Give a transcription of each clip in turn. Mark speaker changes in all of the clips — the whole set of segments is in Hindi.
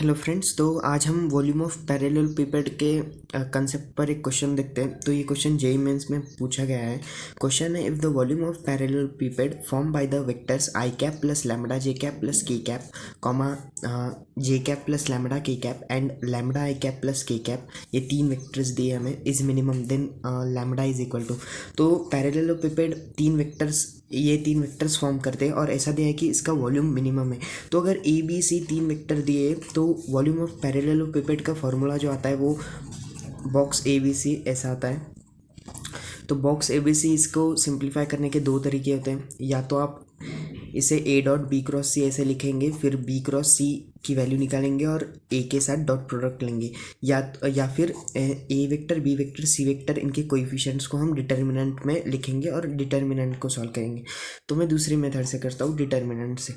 Speaker 1: हेलो फ्रेंड्स, तो आज हम वॉल्यूम ऑफ पैरेलल पिपेट के कंसेप्ट पर एक क्वेश्चन देखते हैं। तो ये क्वेश्चन जेईई मेंस में पूछा गया है। क्वेश्चन है, if the volume of parallelepiped form by the vectors i cap plus lambda j cap plus k cap comma j cap plus lambda k cap and lambda i cap plus k cap, ये तीन वेक्टर्स दिए हमें, is minimum then lambda is equal to. तो पैरेलल पिपेट ये तीन वेक्टर्स फॉर्म करते हैं और ऐसा दिया है कि इसका वॉल्यूम मिनिमम है। तो अगर ए बी सी तीन वेक्टर दिए तो वॉल्यूम ऑफ पैरेललोपिपेड का फॉर्मूला जो आता है वो बॉक्स ए बी सी ऐसा आता है। तो बॉक्स ए बी सी इसको सिंप्लीफाई करने के दो तरीके होते हैं। या तो आप इसे ए डॉट बी क्रॉस सी ऐसे लिखेंगे, फिर बी क्रॉस सी की वैल्यू निकालेंगे और ए के साथ डॉट प्रोडक्ट लेंगे, या फिर A vector B vector C vector इनके कोएफिशिएंट्स को हम डिटर्मिनेंट में लिखेंगे और डिटर्मिनेंट को सॉल्व करेंगे। तो मैं दूसरी मेथड से करता हूँ, डिटर्मिनेंट से।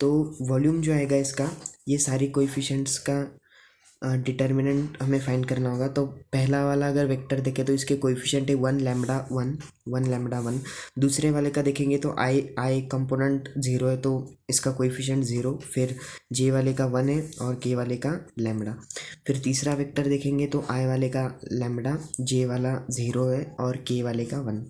Speaker 1: तो वॉल्यूम जो आएगा इसका, ये सारी कोएफिशिएंट्स का डिटर्मिनेंट हमें फाइंड करना होगा। तो पहला वाला अगर वेक्टर देखें तो इसके कोएफिशिएंट है 1 लैम्बडा 1 लैम्बडा 1। दूसरे वाले का देखेंगे तो आई कंपोनेंट 0 है तो इसका कोएफिशिएंट 0। फिर जे वाले का 1 है और के वाले का लैम्बडा। फिर तीसरा वेक्टर देखेंगे तो आई वाले का लैम्बडा, जे वाला 0 है और के वाले का 1।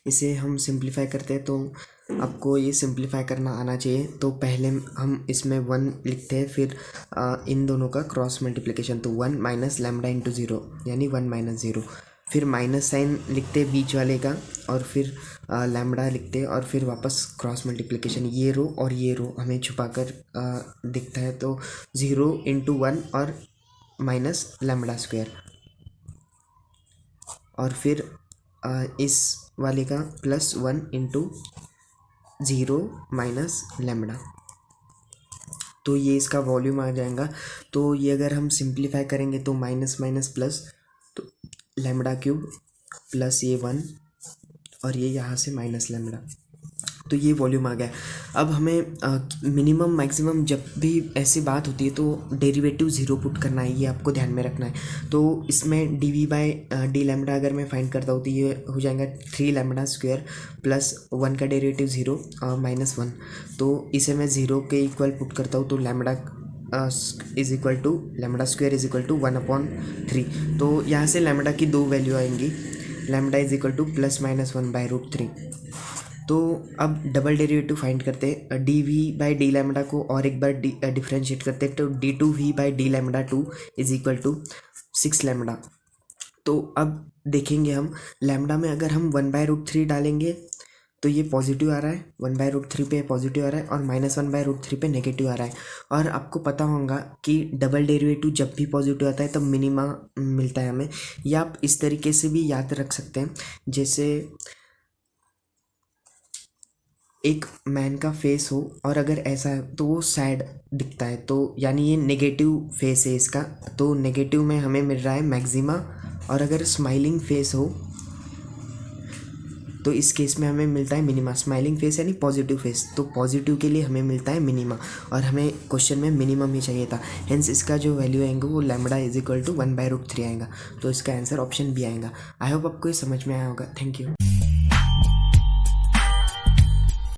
Speaker 1: इसे हम सिंप्लीफाई करते हैं तो आपको ये सिंप्लीफाई करना आना चाहिए। तो पहले हम इसमें 1 लिखते हैं, फिर इन दोनों का क्रॉस मल्टीप्लिकेशन, तो 1 माइनस लैम्बडा इंटू 0 यानी 1 माइनस 0। फिर माइनस साइन लिखते हैं बीच वाले का और फिर लैम्बडा लिखते हैं और फिर वापस क्रॉस मल्टीप्लिकेशन, ये रो और ये रो हमें छुपा कर दिखता है। तो 0 इंटू 1 और माइनस लैम्बडा स्क्वायर, और फिर इस वाले का प्लस 1 इंटू 0 माइनस लैम्बडा। तो ये इसका वॉल्यूम आ जाएगा। तो ये अगर हम सिंप्लीफाई करेंगे तो माइनस माइनस प्लस, तो लैम्बडा क्यूब प्लस ये 1 और ये यहाँ से माइनस लैम्बडा। तो ये वॉल्यूम आ गया। अब हमें मिनिमम मैक्सिमम जब भी ऐसी बात होती है तो डेरिवेटिव 0 पुट करना है, ये आपको ध्यान में रखना है। तो इसमें d v by d lambda अगर मैं फाइंड करता हूँ तो ये हो जाएगा 3 लैम्बडा स्क्वायर प्लस 1 का डेरिवेटिव 0 और माइनस 1। तो इसे मैं 0 के इक्वल पुट करता हूँ तो lambda is equal to lambda square is equal to 1/3। तो यहाँ से लैम्बडा की दो वैल्यू आएंगी, lambda is equal to plus minus 1/√3। तो अब डबल डेरिवेटिव फाइंड करते हैं, d v by d lambda को और एक बार डिफ्रेंशिएट करते हैं। तो d two v by d lambda 2 is equal to 6 lambda. तो अब देखेंगे हम लैम्बडा में अगर हम 1/√3 डालेंगे तो ये पॉजिटिव आ रहा है, 1/√3 पे पॉजिटिव आ रहा है और माइनस 1/√3 पे नेगेटिव आ रहा है। और आपको पता होगा कि डबल डेरिवेटिव जब भी पॉजिटिव आता है तब मिनिमा मिलता है हमें। या आप इस तरीके से भी याद रख सकते हैं, जैसे एक मैन का फेस हो और अगर ऐसा है तो वो सैड दिखता है, तो यानी ये नेगेटिव फेस है इसका। तो नेगेटिव में हमें मिल रहा है मैक्सिमा, और अगर स्माइलिंग फेस हो तो इस केस में हमें मिलता है मिनिमा। स्माइलिंग फेस यानी पॉजिटिव फेस, तो पॉजिटिव के लिए हमें मिलता है मिनिमा और हमें क्वेश्चन में मिनिमम ही चाहिए था। हेंस इसका जो वैल्यू आएंगे वो लैम्बडा इज इक्वल टू 1/√3 आएगा। तो इसका आंसर ऑप्शन बी आएगा। आई होप आपको ये समझ में आया होगा। Thank you.